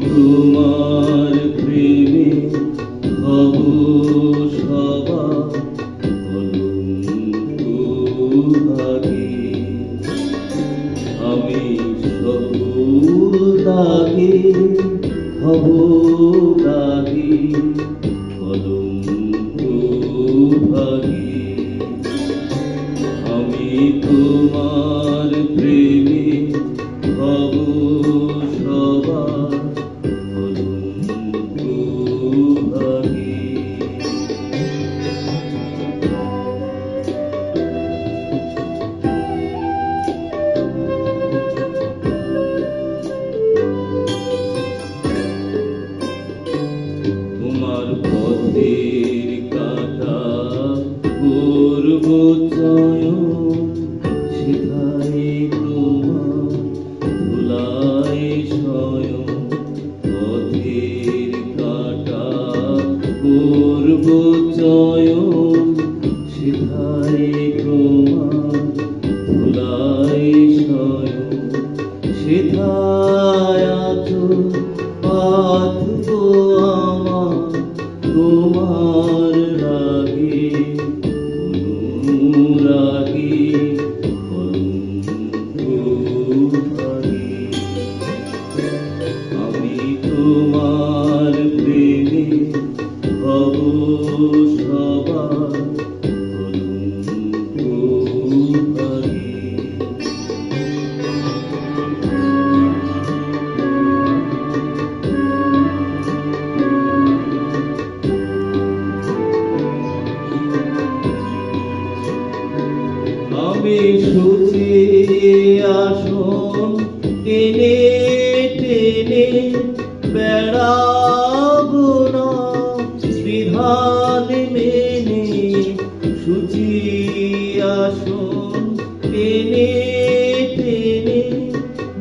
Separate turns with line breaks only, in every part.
তোমার প্রেমে হব সবা ভাগে আমি সকল দাগে হব দাগে ভাগে আমি তোমার প্রেমে হব সবা তোমার পথের কাটা করব চয়ন সেথায় তোমার ধুলায় শয়ন পথের কাটা করব চয়ন সেথায় তোমার ধুলায় শয়ন সেথায় আছো পাথবো আমার তোমার রাগে অনুরাগে আমি তোমার প্রেমে হব সবার আমি সুচিয়ে আসন টেনে টেনে বেড়াবো না বিধান মেনে সুচিয়ে আসন টেনে টেনে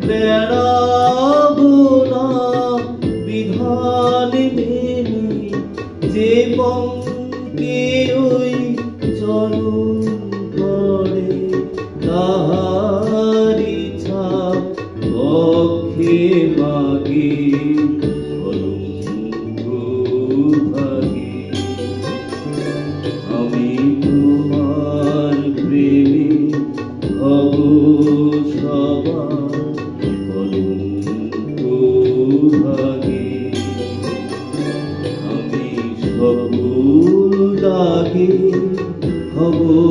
বেড়াবো না বিধান মেনে যে পঙ্কে ওই চরণ পড়ে তাহারি ছাপ পক্ষে মাগে ভাগে আমি তোমার প্রেমে হব সবার ভাগে আমি সকল দাগে হব